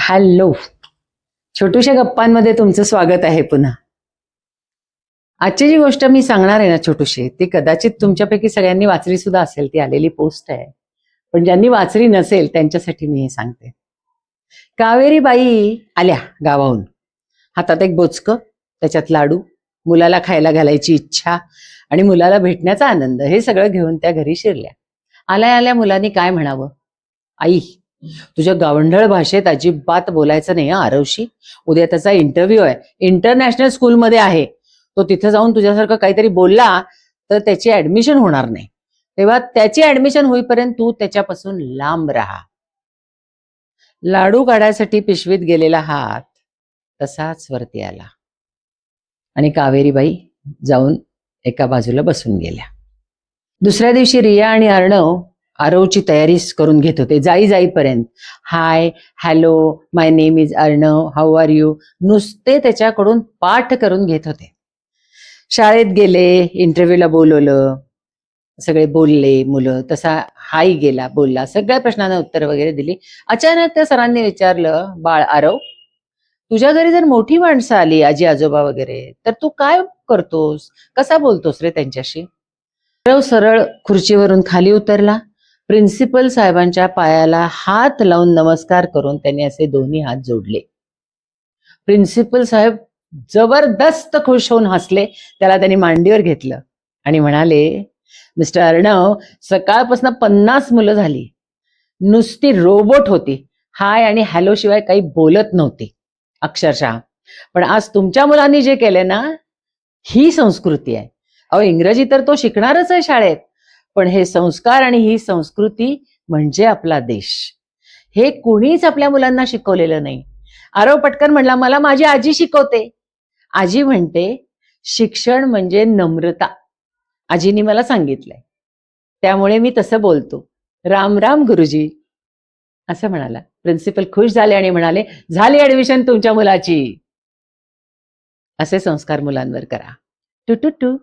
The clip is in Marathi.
हॅलो, छोटूशा गप्पांमध्ये तुमचं स्वागत आहे पुन्हा. आजची जी गोष्ट मी सांगणार आहे ना छोटूशी, ती कदाचित तुमच्यापैकी सगळ्यांनी वाचली सुद्धा असेल. ती आलेली पोस्ट आहे, पण ज्यांनी वाचली नसेल त्यांच्यासाठी मी हे सांगते. कावेरी बाई आल्या गावाहून, हातात एक बोचकं, त्याच्यात लाडू, मुलाला खायला घालायची इच्छा आणि मुलाला भेटण्याचा आनंद, हे सगळं घेऊन त्या घरी शिरल्या. आल्या आल्या मुलांनी काय म्हणावं, आई तुझ्या गावंढळ भाषेत अजिबात बोलायचं नाही आरवशी. उद्या त्याचा इंटरव्ह्यू आहे, इंटरनॅशनल स्कूलमध्ये आहे. तो तिथे जाऊन तुझ्यासारखं काहीतरी बोलला तर त्याची ऍडमिशन होणार नाही. तेव्हा त्याची ऍडमिशन होईपर्यंत तू त्याच्यापासून लांब राहा. लाडू काढायसाठी पिशवीत गेलेला हात तसाच वरती आला आणि कावेरीबाई जाऊन एका बाजूला बसून गेल्या. दुसऱ्या दिवशी रिया आणि अर्णव आरवची तयारी करून घेत होते. जाईपर्यंत hi, hello, my name is Arnav, how are you, नुसते त्याच्याकडून पाठ करून घेत होते. शाळेत गेले, इंटरव्ह्यूला बोलवलं, सगळे बोलले मुलं. तसा हाय गेला, बोलला, सगळ्या प्रश्नांना उत्तर वगैरे दिली. अचानक त्या सरांनी विचारलं, बाळ आरव, तुझ्या घरी जर मोठी माणसं आली, आजी आजोबा वगैरे, तर तू काय करतोस, कसा बोलतोस रे त्यांच्याशी? आरव सरळ खुर्चीवरून खाली उतरला. प्रिन्सिपल साहेबांच्या पायाला हात लावून नमस्कार करून त्यांनी असे दोन्ही हात जोडले. प्रिन्सिपल साहेब जबरदस्त खुश होऊन हसले. त्याला त्यांनी मांडीवर घेतलं आणि म्हणाले, मिस्टर अर्णव, सकाळपासून 50 मुलं झाली, नुसती रोबोट होती, हाय आणि हॅलो शिवाय काही बोलत नव्हती अक्षरशः. पण आज तुमच्या मुलांनी जे केले ना, ही संस्कृती आहे. अहो, इंग्रजी तर तो शिकणारच आहे शाळेत, पण हे संस्कार आणि ही संस्कृती म्हणजे आपला देश. हे कुणीच आपल्या मुलांना शिकवलेलं नाही. आरव पटकन म्हणला, मला माझी आजी शिकवते. आजी म्हणते शिक्षण म्हणजे नम्रता, आजीनी मला सांगितलंय, त्यामुळे मी तसं बोलतो. राम राम गुरुजी, असं म्हणाला. प्रिन्सिपल खुश झाले आणि म्हणाले, झाली ऍडमिशन तुमच्या मुलाची. असे संस्कार मुलांवर करा. Two two to.